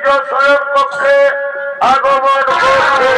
শয়ন কক্ষে আগমন করছে।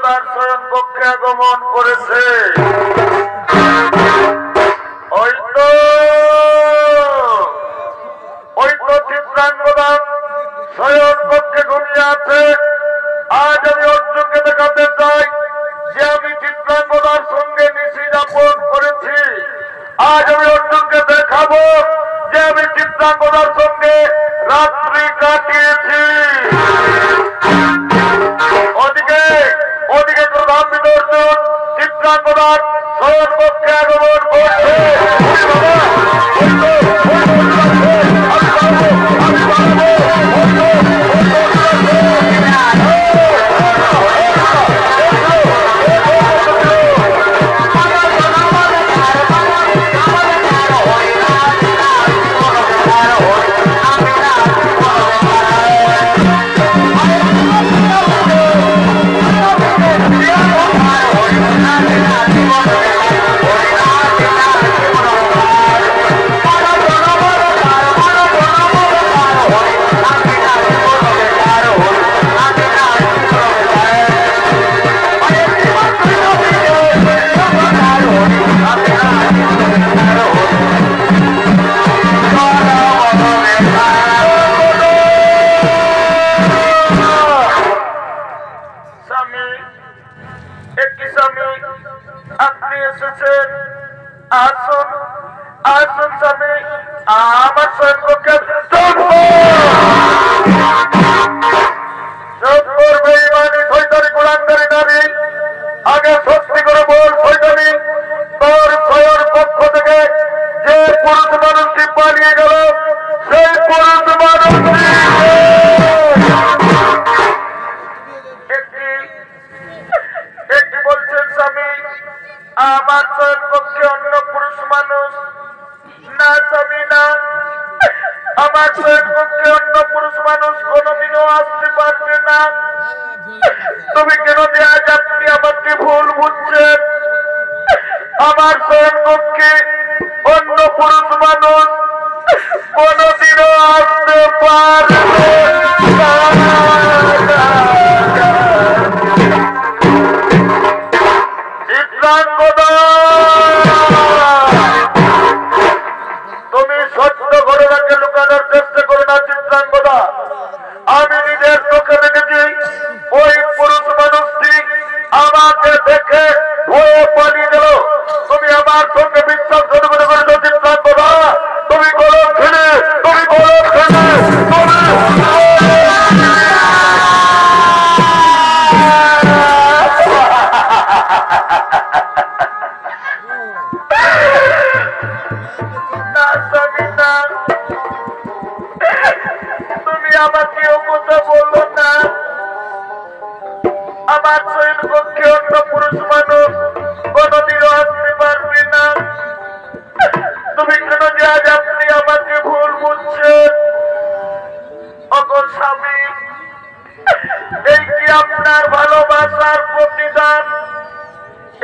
চিত্রাঙ্গদার শয়ন কক্ষে আগমন করেছে। ওই তো চিত্রাঙ্গদার শয়ন কক্ষে ঘুমিয়ে আছে। আজ আমি অর্জুনকে দেখাতে চাই যে আমি চিত্রাঙ্গদার সঙ্গে নিশি যাপন করেছি। আজ আমি অর্জুনকে দেখাবো যে আমি চিত্রাঙ্গদার সঙ্গে রাত্রি কাটিয়েছি। ওদিকে প্রধানবিদ অর্জুন চিত্রাঙ্গদার শয়ন কক্ষে আগমন করছে। আগে সত্যি করে বল শয়তানি, তোর শয়ন কক্ষ থেকে যে পুরুষ মানুষটি পালিয়ে গেল সেই পুরুষ মানুষটি একটি বলছেন স্বামী আমার শয়ন কক্ষে অন্য পুরুষ মানুষ না। স্বামী না, আমার শয়ন কক্ষে অন্য পুরুষ মানুষ কোনোদিনও আসতে পারবে না। তুমি কেন যে আজ আপনি আমাকে ভুল বুঝছেন? আমার শয়ন কক্ষে অন্য পুরুষ মানুষ কোনোদিনও আসতে পারবে না। চিত্রাঙ্গদা, তুমি সত্য ঘটনাকে লুকানোর চেষ্টা করো না। চিত্রাঙ্গদা, আমি নিজের চোখে দেখেছি ওই পুরুষ মানুষটি আমাকে দেখে ভয়ে পালিয়ে গেল। তুমি আমার সঙ্গে বিশ্বাসঘাতকতা করেছো চিত্রাঙ্গদা। তুমি গলদ খেলে তুমি আমাকে ও কথা বললো না। আমার শয়ন কক্ষে অন্য পুরুষ মানুষ কোনদিনও আসতে পারবে না। তুমি কেন যে আজ আপনি আমাকে ভুল বুঝছেন? অগো স্বামী, এই কি আপনার ভালোবাসার প্রতিদান?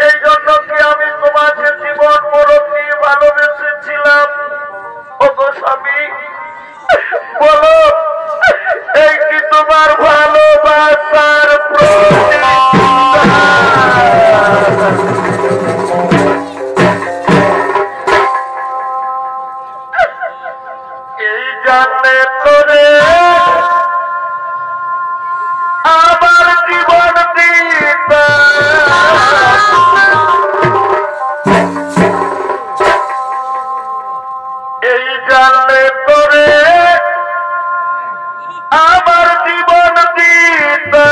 এই জন্য কি আমি তোমাকে জীবন মরণ নিয়ে ভালোবেসেছিলাম? ওগো স্বামী বলো, এই কি তোমার ভালোবাসার প্রতিদান? এই জানলে তোরে আমার জীবন দিতা, এই জানলে তোরে আমার জীবন দিতা,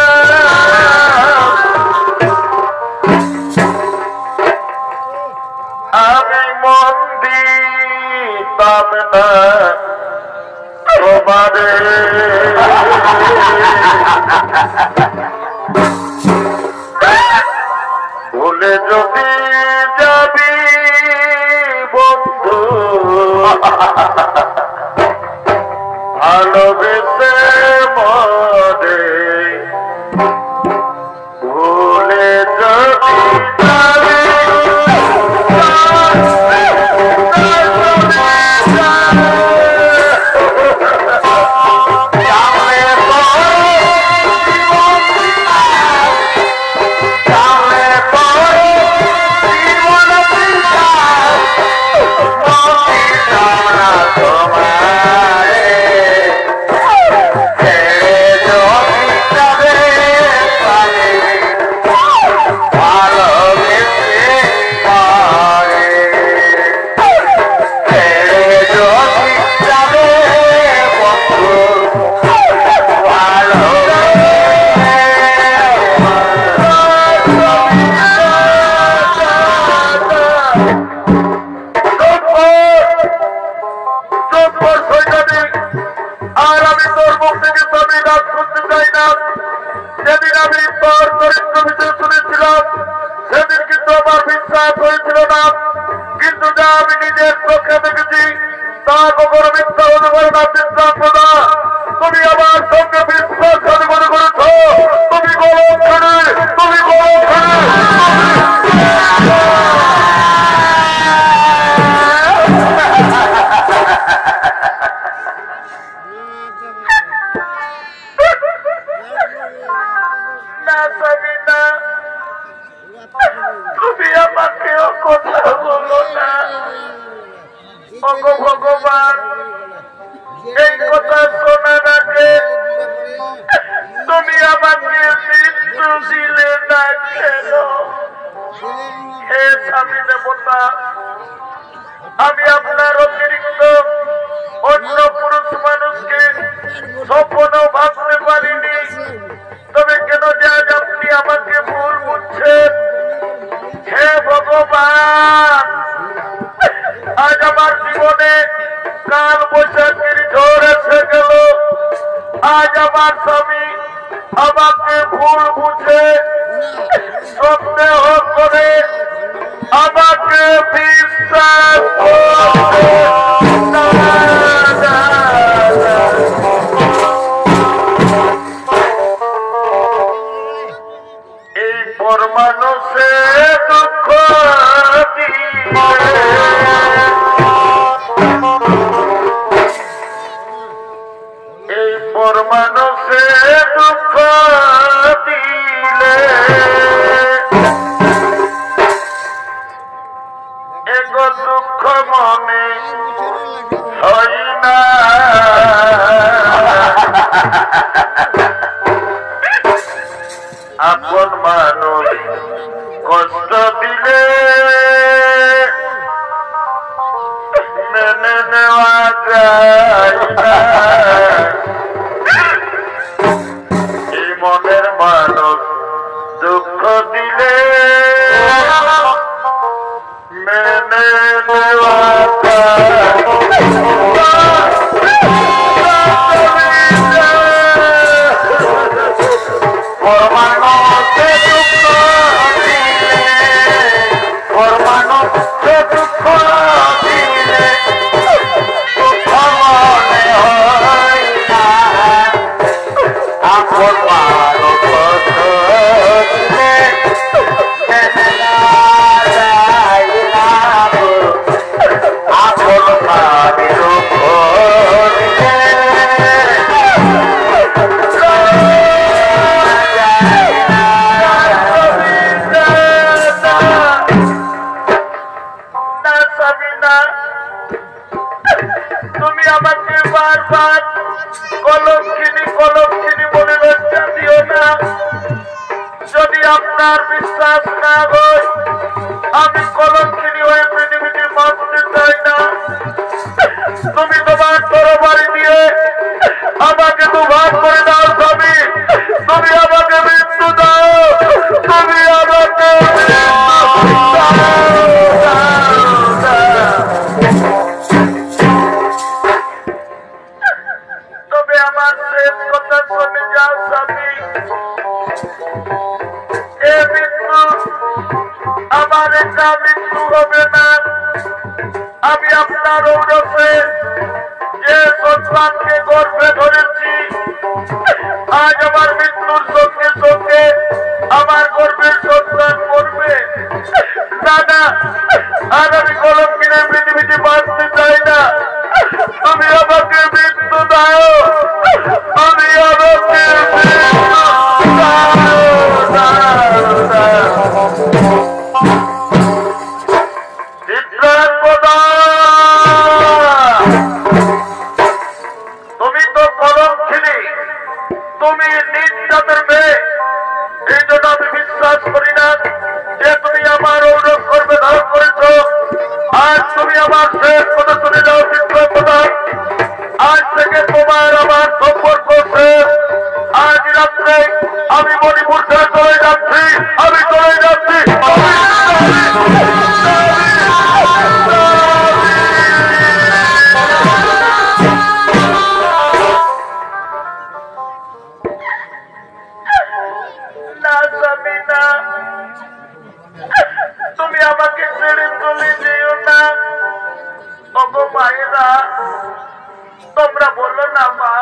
আমি মন দিতাম না তোমারে। ভুলে যদি যাবি বন্ধু ভালোবেসে মরে, ভুলে যদি যাবি হে স্বামী দেবতা, আমি আপনার অতিরিক্ত অন্য পুরুষ মানুষকে স্বপ্নও ভাবতে পারিনি। তবে কেন যে আজ আপনি আমাকে ভুল বুঝছেন? হে ভগবান, আজ আমার জীবনে কাল বৈশাখীর ঝড় এসে গেল। আজ আমার স্বামী আমাকে ভুল বুঝে সন্দেহ করে আমাকে বিশ্বাস করছে না। এই পরমানুষে দুঃখ এই পরমানুষে দুঃখ দিলে এগো দুঃখ মনে হয় না। আপন মানুষ কষ্ট দিলে মেনে নেওয়া যায় না। এই মনের মানুষ দুঃখ দিলে মেনে নেওয়া যায় না। পরমানুষে দুঃখ দিলে, পরমানুষে দুঃখ দিলে দুঃখ মনে হয় না। আপন মানুষ কষ্ট দিলে মেনে নেওয়া যায় না। আপন মানুষ দুঃখ দিলে তুমি আমাকে বারবার কলঙ্কিনী কলঙ্কিনী বলে লজ্জা দিও না। যদি আপনার বিশ্বাস না হয়, আমি কলঙ্কিনী হয়ে পৃথিবীতে বাঁচতে চাই না। তুমি তোমার তরবারি দিয়ে আমাকে দুভাগ করে দাও স্বামী। তুমি আমাকে মৃত্যু দাও, তুমি আমাকে তবে আমার শেষ কথা শুনে যাও স্বামী। এ মৃত্যু আমার একটা মৃত্যু হবে না। আমি আপনার ঔরসে যে সন্তানকে গর্ভে ধরেছি, আজ আমার মৃত্যুর সঙ্গে সঙ্গে আমার গর্ভের সন্তান মরবে না। না, আর আমি কলঙ্কিনী পৃথিবীতে বাঁচতে চাই না। তুমি আমাকে মৃত্যু দাও, তুমি আমাকে তুমি তো কলঙ্কিনী, তুমি নিজ জাতের মেয়ে। এই জন্য আমি বিশ্বাস করি না যে তুমি আমার ঔরস গর্ভে ধারণ করেছ। আজ তুমি আমার শেষ কথা শুনে যাও চিত্রকথা। আজ থেকে তোমার আমার সম্পর্ক শেষ। আজ রাত্রে আমি মণিপুর ছেড়ে চলে যাচ্ছি, আমি চলে যাচ্ছি। না স্বামী না, তুমি আমাকে ছেড়ে চলে যেও না। ওগো মায়েরা, তোমরা বলো না মা,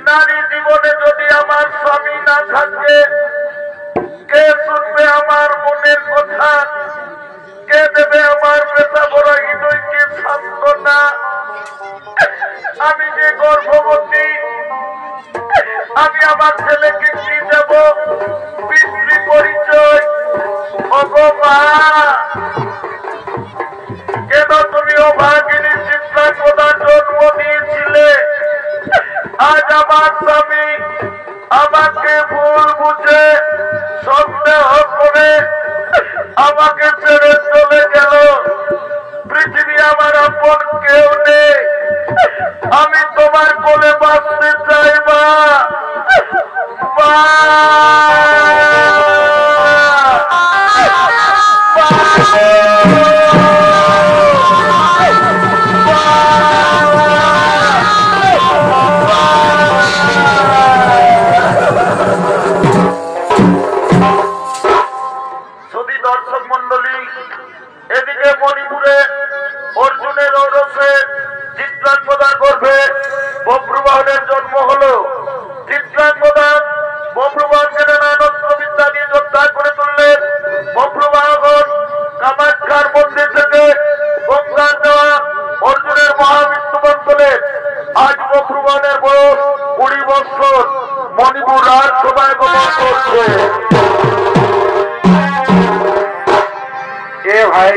নারী জীবনে যদি আমার স্বামী না থাকে, কে শুনবে আমার মনের কথা? কে দেবে আমার পেশা ভরা হৃদয়কে সান্ত্বনা? আমি যে গর্ভবতী, আমি আমার ছেলেকে কি দেব পিতৃ পরিচয়? ওগো মা, কেন তুমি অভাগিনী চিত্রাঙ্গদার জন্ম দিয়েছিলে? আজ আমার স্বামী আমাকে ভুল বুঝে সন্দেহ করে আমাকে ছেড়ে চলে গেল। পৃথিবী আমার আপন কেউ নেই, আমি তোমার কোলে বাঁচতে চাই মা। মা দর্শক মন্ডলী, এদিকে মণিপুরে অর্জুনের ঔরসে চিত্রাঙ্গদার গর্ভে বভ্রুবাহনের জন্ম হলো। চিত্রাঙ্গদা বভ্রুবাহনকে নানানস্ত্র বিদ্যা দিয়ে যোদ্ধা করে তুললেন। বভ্রুবাহন কামাখ্যার মন্দির থেকে গঙ্গার দেওয়া অর্জুনের মহাবিষ্ণুবান তোলেন। আজ বভ্রুবাহনের বয়স 20 বছর। মণিপুর রাজসভায় গমন করছে। ভাই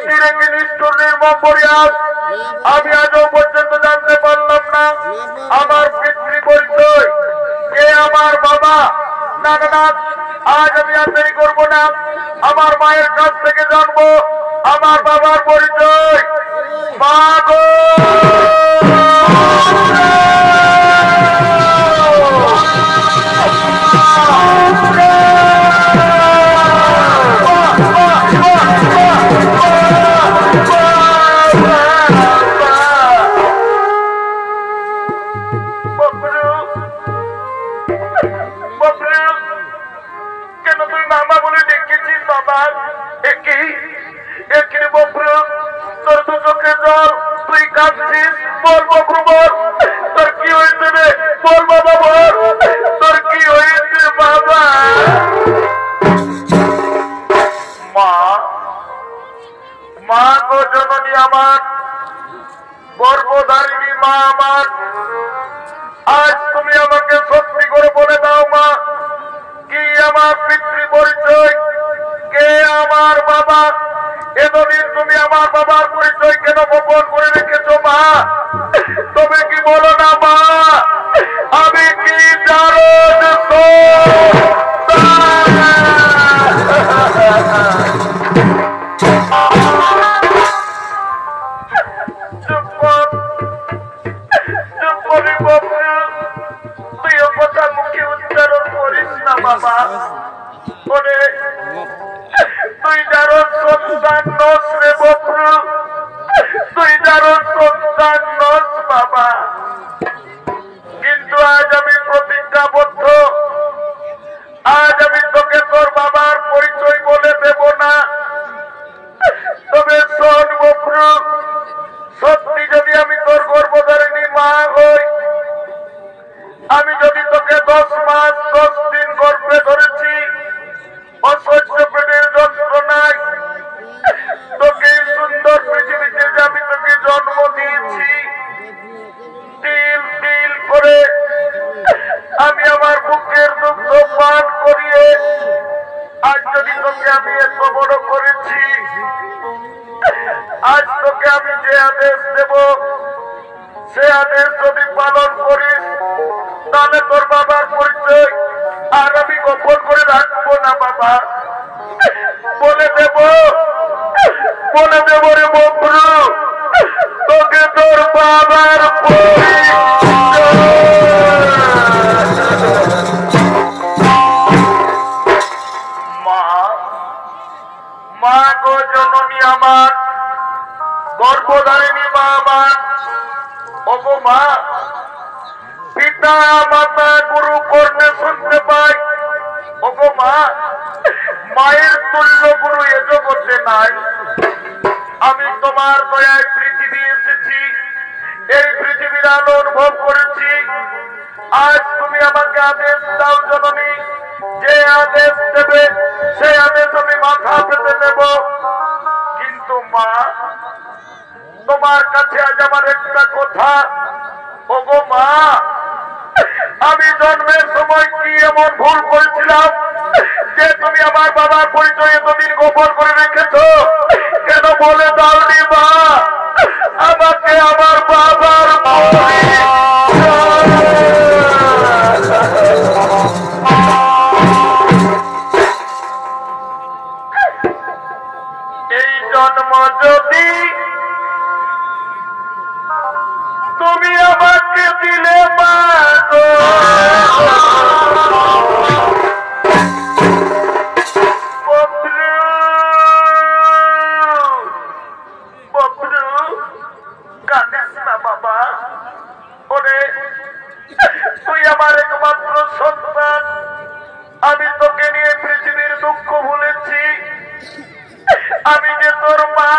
প্রতি রেখে নিষ্ঠুর নির্মম পরিহাস আমি আজও পর্যন্ত জানতে পারলাম না আমার পিতৃ পরিচয় কে আমার বাবা। না না না, আজ আমি আর দেরি করবো না, আমার মায়ের কাছ থেকে জানবো আমার বাবার পরিচয়। মা গো কেন তুই মামা বলে ডেকেছিস বাবা? একই বকরু, তোর দু চোখে জল, তুই কাঁদছিস, বল বকরু বল, তোর কি হয়েছে রে? বল বাবা বল, তোর কি হয়েছে বাবা? মা, মা গো জননী আমার, গর্ভধারিণী মা আমার, আজ তুমি আমাকে সত্যি করে বলে দাও মা, কি আমার পিতৃ পরিচয়, কে আমার বাবা? এতদিন তুমি আমার বাবার পরিচয় কেন গোপন করে রেখেছো মা? তুমি কি বলো না মা, আমি কি জানো? তুই ও কথা মুখে উচ্চারণ করিস না বাবা। তুই যারো সন্তান নস রে বকরু, তুই যারো সন্তান নস বাবা। কিন্তু আজ আমি প্রতিজ্ঞাবদ্ধ, আজ আমি তোকে তোর বাবার পরিচয় বলে দেব না। তবে শোন বকরু, সত্যি যদি আমি তোর গর্ভধারিণী মা হই, আমি যদি তোকে 10 মাস 10 দিন গর্ভে ধরেছি, অসহ্য পেটের যন্ত্রণায় তোকে সুন্দর পৃথিবীতে যে আমি তোকে জন্ম দিয়েছি, তিল তিল করে আমি আমার বুকের দুগ্ধ পান করিয়ে আজ যদি তোকে আমি এত বড় করেছি, আজ তোকে আমি যে আদেশ দেব সে আদেশ যদি পালন করিস, তাহলে তোর বাবার পরিচয় আর আমি গোপন করে রাখবো না বাবা। বলে দেব রে বকরু, তোকে তোর বাবার মা গো জননী আমার, গর্ভধারিণী মা আমার, ওগো মা, পিতা মাতা গুরু কর্ণে শুনতে পাই, ওগো মা, মায়ের তুল্য গুরু এ জগতে নাই। আমি তোমার দয়ায় পৃথিবী এসেছি, এই পৃথিবীর আলো অনুভব করেছি। আজ তুমি আমাকে আদেশ দাও জননী, যে আদেশ দেবে সে আদেশ আমি মাথা পেতে নেব। কিন্তু মা, তোমার কাছে আজ আমার একটা কথা, ওগো মা, আমি জন্মের সময় কি এমন ভুল করেছিলাম যে তুমি আমার বাবার পরিচয় এতদিন গোপন করে রেখেছ? কেন বলে দাওনি মা আমাকে আমার বাবার এই জন্ম যদি তুমি আমাকে দিলে মা গো, কাঁদিস না বাবা। ওরে, তুই আমার একমাত্র সন্তান, আমি তোকে নিয়ে পৃথিবীর দুঃখ ভুলেছি। আমি যে তোর মা,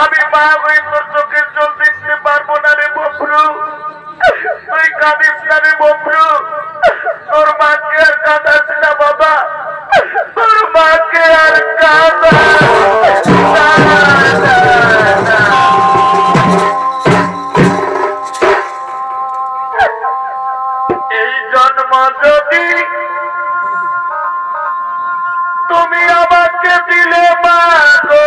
আমি মা হয়ে তোর চোখের জল দেখতে পারবো না রে বকরু। তুই কাঁদিস না রে বকরু, তোর মাকে আর কাঁদাস না বাবা, তোর মাকে আর কাঁদাস না। এই জন্ম যদি তুমি আমাকে দিলে মা গো,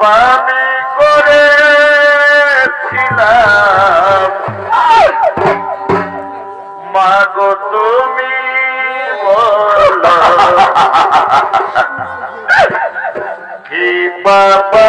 পানি করেছিলাম মাগো তুমি বলো কি বাবা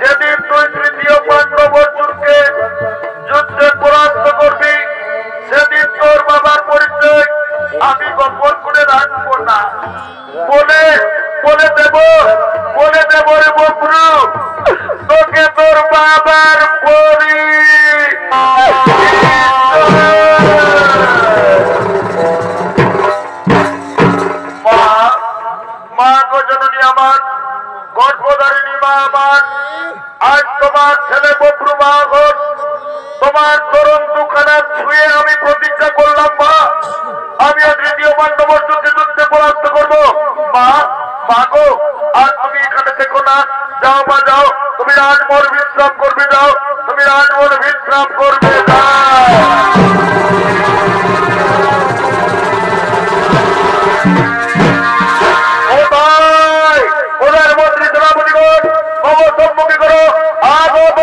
যেদিন তুই তৃতীয় পাণ্ডব অর্জুনকে যুদ্ধে পরাস্ত করবি সেদিন তোর বাবার পরিচয় আমি গোপন করে রাখবো না বলে দেব রে বন্ধু তোকে তোর বাবার পরি মা গো জননী আমার গর্ভধারিণী মা আমার আজ তোমার ছেলে বব্রু মা হোক তোমার চরণ দুখানা ছুঁয়ে আমি প্রতিজ্ঞা করলাম মা আমিও তৃতীয় পাণ্ডব অর্জুনকে যুদ্ধে পরাস্ত করবো মা গো আর তুমি এখানে থেকো না যাও মা যাও তুমি রাজমহল বিশ্রাম করবে যাও তুমি রাজমহল বিশ্রাম করবে প্রধানমন্ত্রী সেনাপতিগণ সম্মুখী করো আগত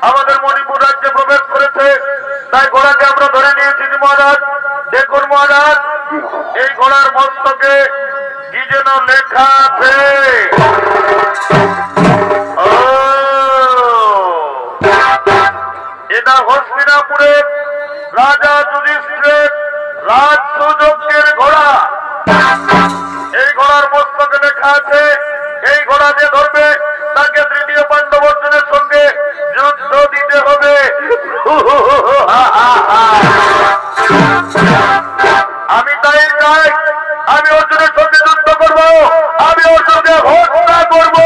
আমাদের মণিপুর রাজ্যে প্রবেশ করেছে তাই ঘোড়াকে আমরা ধরে নিয়েছি মহারাজ দেখুন মহারাজ এই ঘোড়ার মস্তকে কি যেন লেখা আছে এটা হস্তিনাপুরের রাজা যুধিষ্ঠিরের রাজসুযজ্ঞের ঘোড়া এই ঘোড়ার মস্তকে লেখা আছে এই ঘোড়া যে ধরবে তাকে তৃতীয় পাণ্ডব অর্জুনের সঙ্গে যুদ্ধ দিতে হবে আমি তাই চাই আমি অর্জুনের সঙ্গে যুদ্ধ করবো আমি অর্জুনকে হত্যা করবো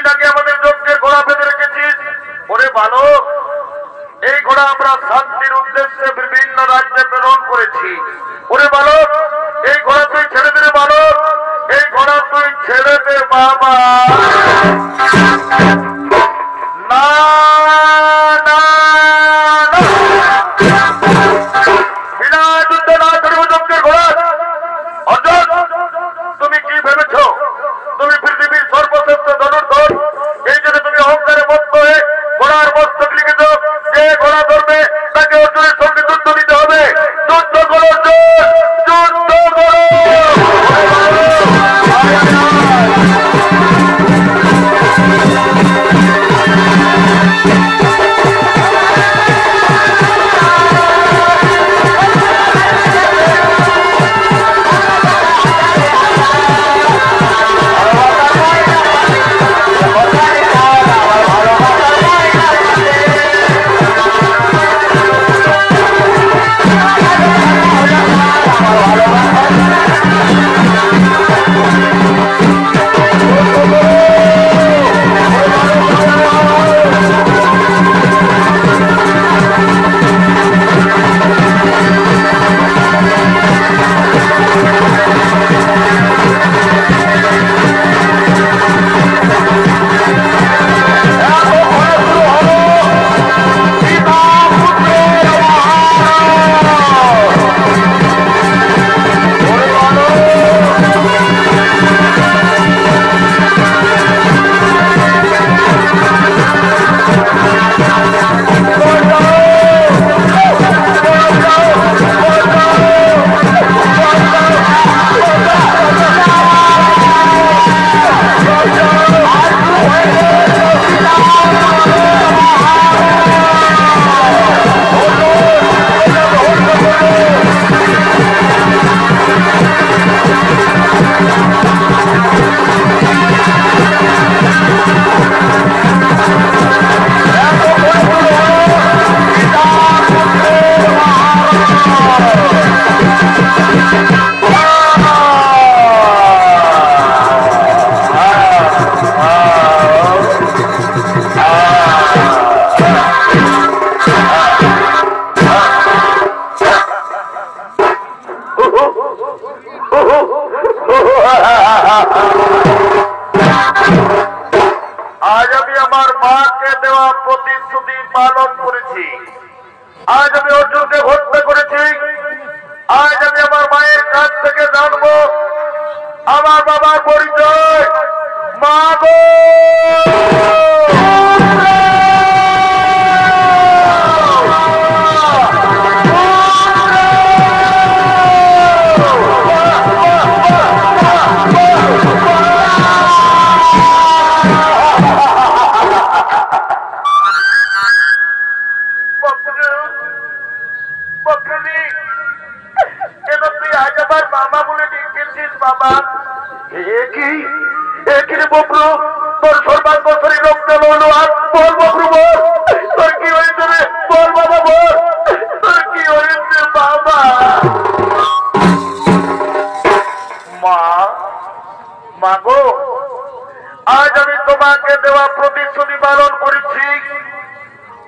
নাকি আমাদের যজ্ঞের ঘোড়া বেঁধে রেখেছিস। ওরে বালক, এই ঘোড়া আমরা শান্তির উদ্দেশ্যে বিভিন্ন রাজ্যে প্রেরণ করেছি। ওরে বালক, এই ঘোড়া তুই ছেড়ে দে বালক, এই ঘোড়া তুই ছেড়ে দে বাবা। না না বিনা যুদ্ধ না ধরব যজ্ঞের ঘোড়া। অর্জুন, তুমি কি ভেবেছ তুমি পৃথিবীর সর্বশ্রেষ্ঠ ধনুর্ধর? এই জন্য তুমি অহংকারে মত্ত হয়ে ঘোড়ার মস্তক লিখেছ। যে ঘোড়া ধরবে তাকে অর্জুনের সঙ্গে যুদ্ধ দিতে হবে। যুদ্ধ করো অর্জুন, যুদ্ধ করো। আজ আমি আমার মাকে দেওয়া প্রতিশ্রুতি পালন করেছি। আজ আমি অর্জুনকে হত্যা করেছি। আজ আমি আমার মায়ের কাছ থেকে জানবো আমার বাবার পরিচয়। মা গো, তোর সর্বাঙ্গ শরীর রক্ত বল বক্রু বল, তোর কি হয়েছে রে? বল বাবা বল, তোর কি হয়েছে বাবা? মা গো, আজ আমি তোমাকে দেওয়া প্রতিশ্রুতি পালন করেছি।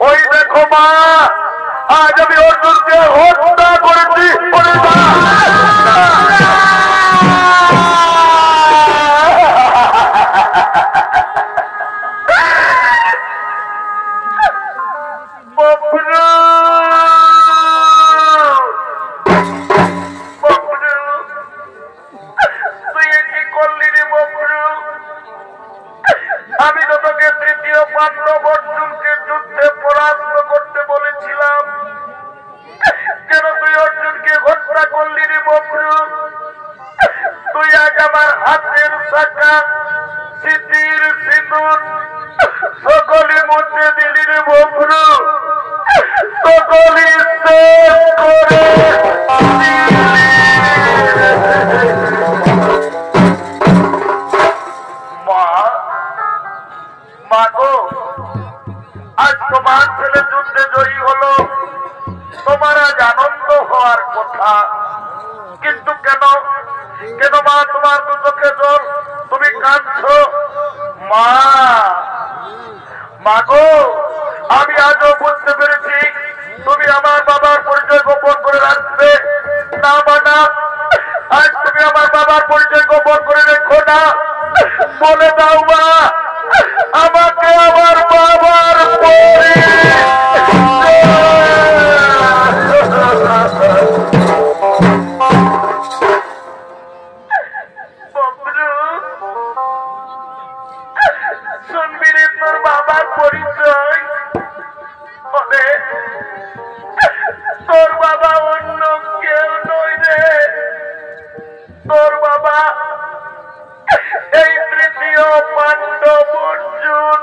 ওই দেখো মা, আজ আমি অর্জুনকে হত্যা করেছি। আমি তো তোকে তৃতীয় পাণ্ডব অর্জুনকে যুদ্ধে পরাস্ত করতে বলেছিলাম, কেন তুই অর্জুনকে হত্যা করলি রে বক্রু? তুই আজ আমার হাতের শাখা স্মৃতির সিঁদুর সকলে মুছে দিলি রে বক্রু, সকলে শেষ করে আজ তোমার ছেলে যুদ্ধে জয়ী হলো, তোমার আজ আনন্দ হওয়ার কথা, কিন্তু কেন কেন মা তোমার দু চোখে জল, তুমি কাঁদছো? মা মাগো, আমি আজও বুঝতে পেরেছি তুমি আমার বাবার পরিচয় গোপন করে রাখবে না। মানা, আজ তুমি আমার বাবার পরিচয় গোপন করে রেখো না। বলে দাও মা, আমাকে আমার বাবার শুনবি রে তোর বাবার পরিচয়। তোর বাবা অন্য কেউ নয় রে, তোর বাবা এই তৃতীয় পাণ্ডব অর্জুন।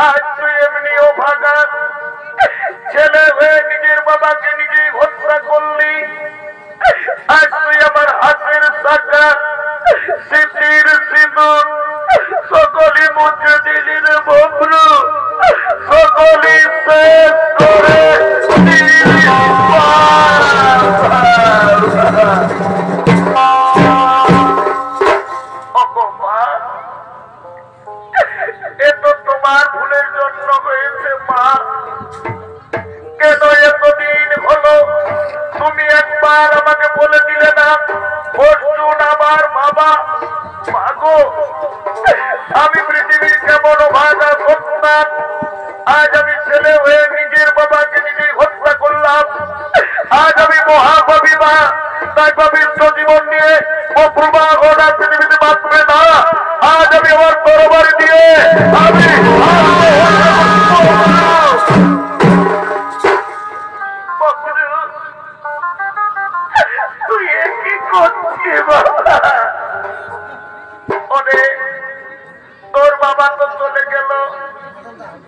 আজ তুই এমনিও ভাগা ছেলে হয়ে নিজের বাবাকে নিজেই হত্যা করলি। আজ তুই আমার হাতের শাখা স্মৃতির সিঁদুর সকলই মুছে দিলি রে ববলু, সকলই শেষ করে দিলি। এ তো তোমার ভুলের জন্য হয়েছে মা। কেন এতদিন হলো তুমি একবার আমাকে বলে দিলে না অর্জুন আমার বাবা? মাগো, আমি পৃথিবীর কেমন ভাগা সন্তান, আজ আমি ছেলে হয়ে নিজের বাবাকে নিজেই হত্যা করলাম। আজ আমি মহাপাপী মা, তাই পবিত্র জীবন নিয়ে অপ্রভা ঘটা পৃথিবীতে বাঁচবে না। আজ আমি আমার তরবারি দিয়ে আমি তুই কি করছিস বাবা? তোর বাবা তো চলে গেল,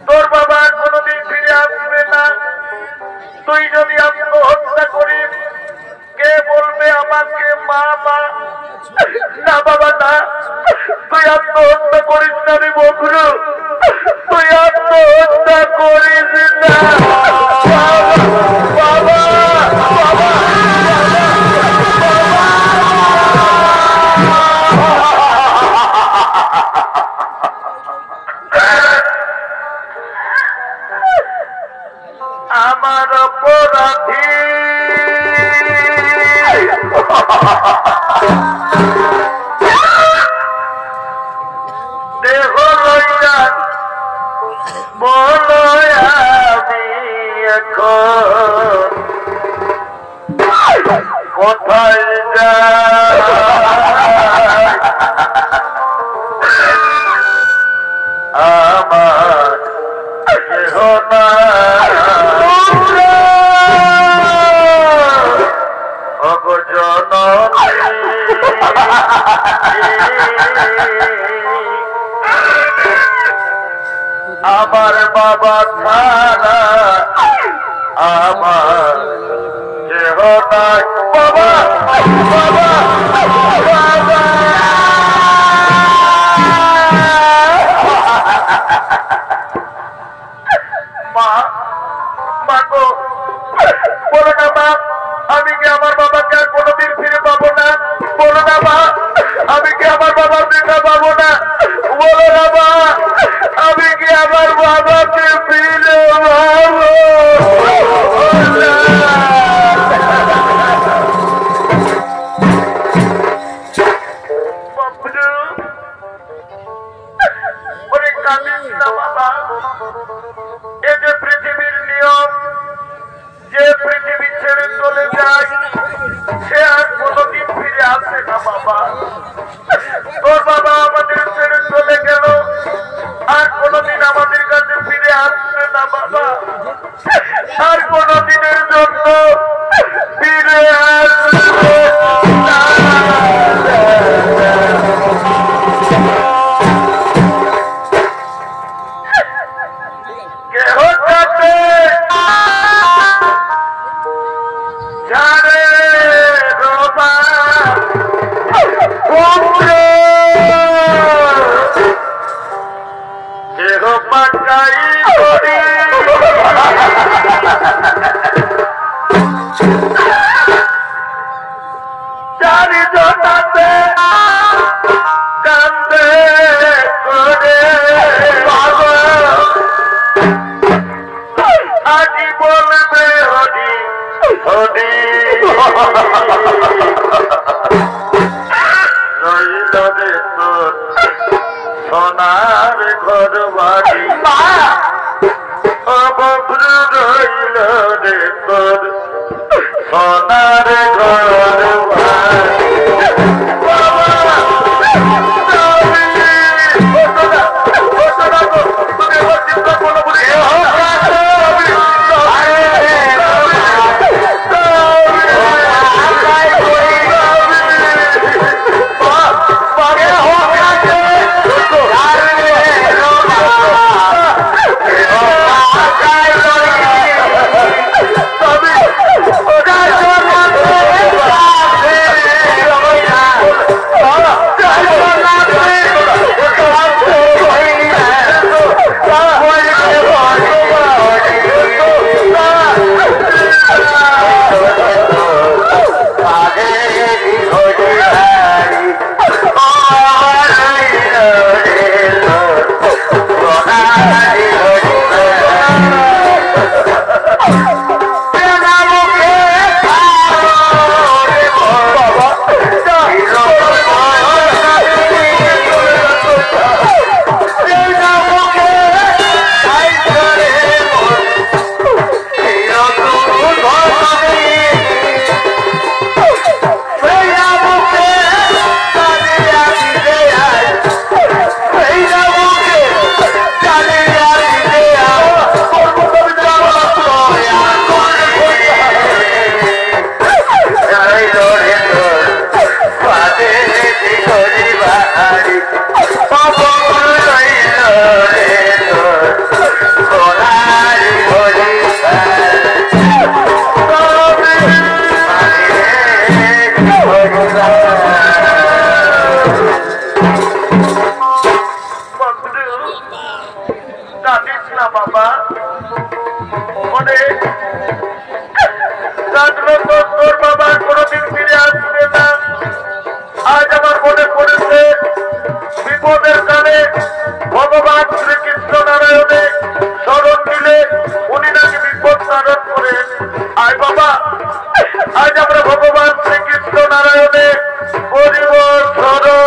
তোর বাবা কোনদিন ফিরে আসবে না। তুই যদি আত্মহত্যা করিস কে বলবে আমাকে মা? মা না বাবা না, তুই আত্মহত্যা করিস না রে বন্ধু, তুই আত্মহত্যা করিস না বাবা। আমার অপরাধী দেহ লইয়া বলো আমি এখন কোথায় যাই? আমার দেহ না আমার বাবা ছাড়া আমার কেহ নাই। বাবা বাবা বাবা, মা মাগো, বলো না মা, আমি কি আমার বাবাকে আর কোনোদিন ফিরে পাবো না? বলো না মা, আমি কি আমার বাবার দেখা পাবো না? বলো না মা, আমি কি আমার বাবাকে ফিরে পাবো? অনেক কাঁদিস না বাবা, এ যে পৃথিবীর নিয়ম, যে পৃথিবী ছেড়ে চলে যায় সে আর কোনোদিন ফিরে আসে না বাবা। তোর বাবা আমাদের ছেড়ে চলে গেল, আর কোনোদিন আমাদের কাছে ফিরে আসবে না বাবা, আর কোনোদিনের জন্য ফিরে আসবে না। কেহ যাতে জানে রবা কেহ পাকাই করি চারিজনাতে কান্দে করি রইল রে তোর সোনার ঘর বাড়ি ববলু রইল রে তোর সোনার ঘর বাড়ি ভগবান শ্রীকৃষ্ণ নারায়ণে শরণ নিলে উনি নাকি বিপদ নারণ করেন। আয় বাবা, আজ আমরা ভগবান শ্রীকৃষ্ণ নারায়ণে করিব শরণ।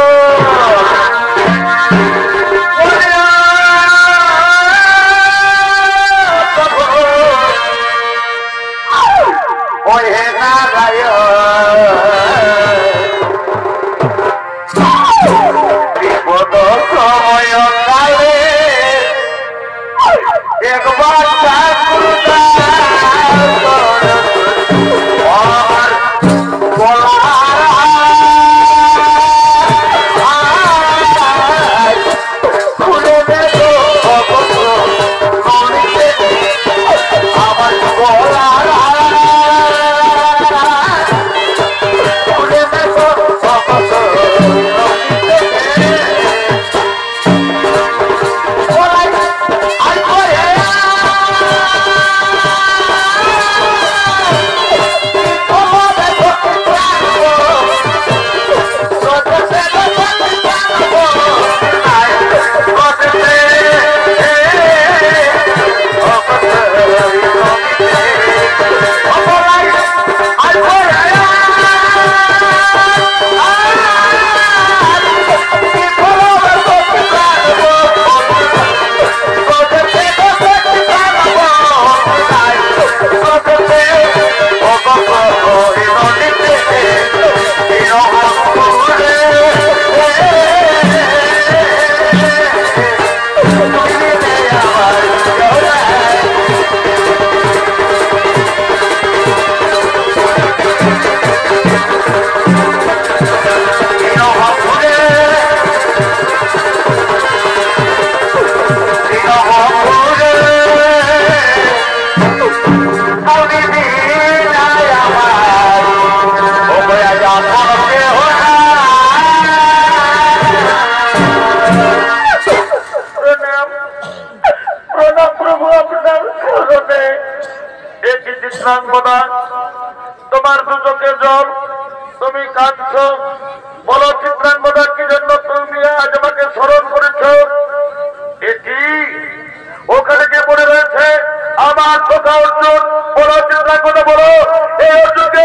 তোমার দুচোখে জল, তুমি কাঁদছ, বলো চিত্রাঙ্গদা কি জন্য তুমি আজ আমাকে স্মরণ করেছ? এটি ওখানে গিয়ে পড়ে রয়েছে আমার কথা অর্জুন। বলো চিত্রাঙ্গদা, বলো এই অর্জুনকে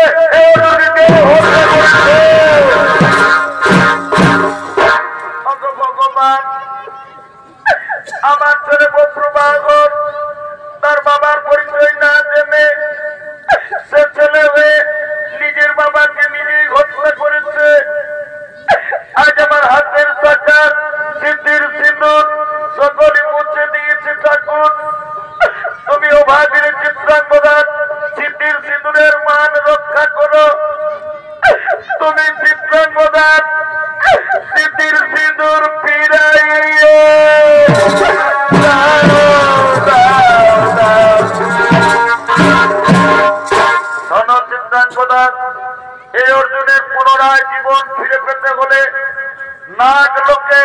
চিত্রাঙ্গদার স্মৃতির সিঁদুর ফিরাইয়ে চিত্রাঙ্গদার এই অর্জুনের পুনরায় জীবন ফিরে পেতে হলে নাগ লোকে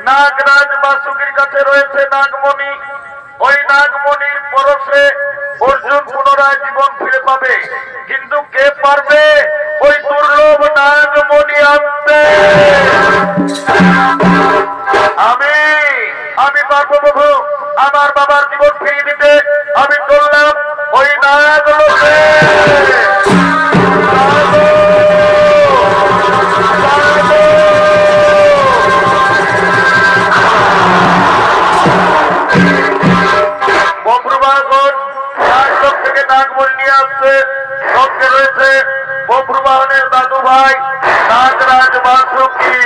নাগরাজ বাসুকির কাছে রয়েছে নাগমণি। ওই নাগমণির পরশে অর্জুন পুনরায় জীবন ফিরে পাবে। কিন্তু কে পারবে ওই দুর্লভ নাগমণি আনতে? আমি পারবো প্রভু। আমার বাবার জীবন ফিরিয়ে দিতে আমি চললাম ওই নাগ লোকে। নাগমণি নিয়ে আসছে, সঙ্গে রয়েছে বব্রুবাহনের দাদু ভাই নাগরাজ বাসুকি।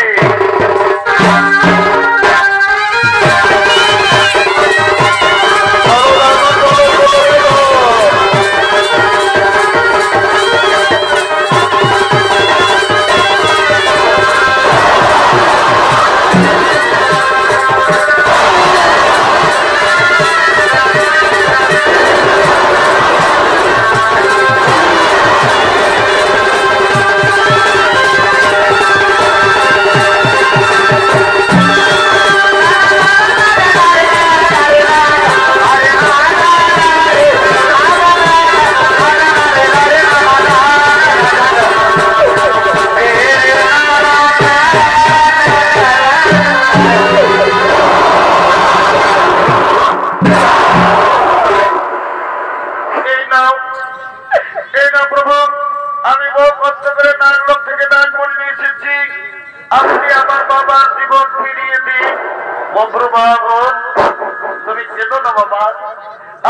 তুমি চেনো না বাবা,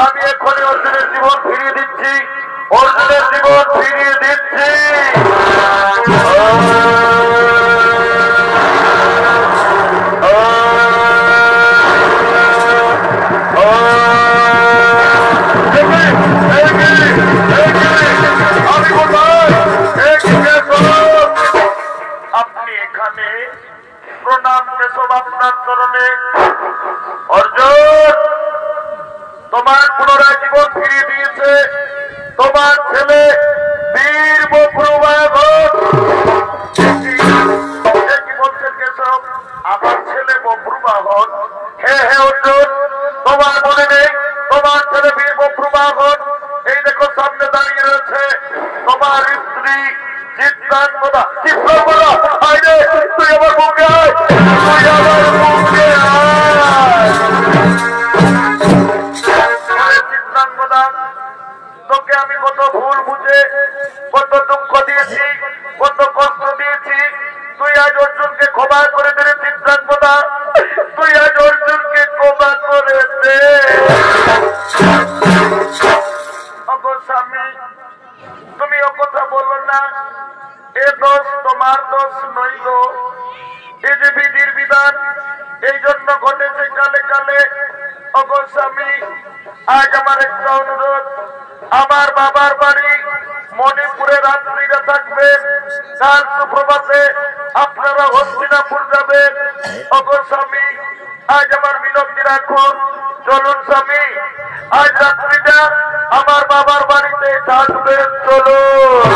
আমি এখনই অর্জুনের জীবন ফিরিয়ে দিচ্ছি, অর্জুনের জীবন ফিরিয়ে দিচ্ছি। আপনি এখানে প্রণাম কেশব আপনার চরণে। অর্জুন, তোমার পুনরায় জীবন ফিরিয়ে দিয়েছে তোমার ছেলে বীর বব্রুবাহন। কি বলছেন কেশব? আমার ছেলে বব্রুবাহন? হে হে অর্জুন, তোমার মনে নেই তোমার ছেলে বীর বব্রুবাহন? এই দেখো সামনে দাঁড়িয়ে রয়েছে তোমার স্ত্রী চিত্রাঙ্গদা। চিত্রাঙ্গদা, আয় রে, তুই আমার বুকে আয়, তুই আমার বুকে আয়। চিত্রাঙ্গদা, তোকে আমি কত ভুল বুঝে, কত দুঃখ দিয়েছি, কত কষ্ট দিয়েছি, তুই আজ অর্জুনকে ক্ষমা করে দে। চিত্রাঙ্গদা, তুই আজ অর্জুনকে ক্ষমা করে দে। স্বামী, তুমি ও কথা বলো না, এ দোষ তোমার দোষ নই গো, এই যে বিধির বিধান, এই জন্য ঘটেছে কালে কালে। অগো স্বামী, আজ আমার একটা অনুরোধ, আমার বাবার বাড়ি মণিপুরে রাত্রিরা থাকবেন, কাল সুপ্রভাতে আপনারা হস্তিনাপুর যাবেন। অগো স্বামী, আজ আমার বিনতি রাখুন, চলুন স্বামী, আজ রাত্রিটা আমার বাবার বাড়িতে থাকবেন, চলুন।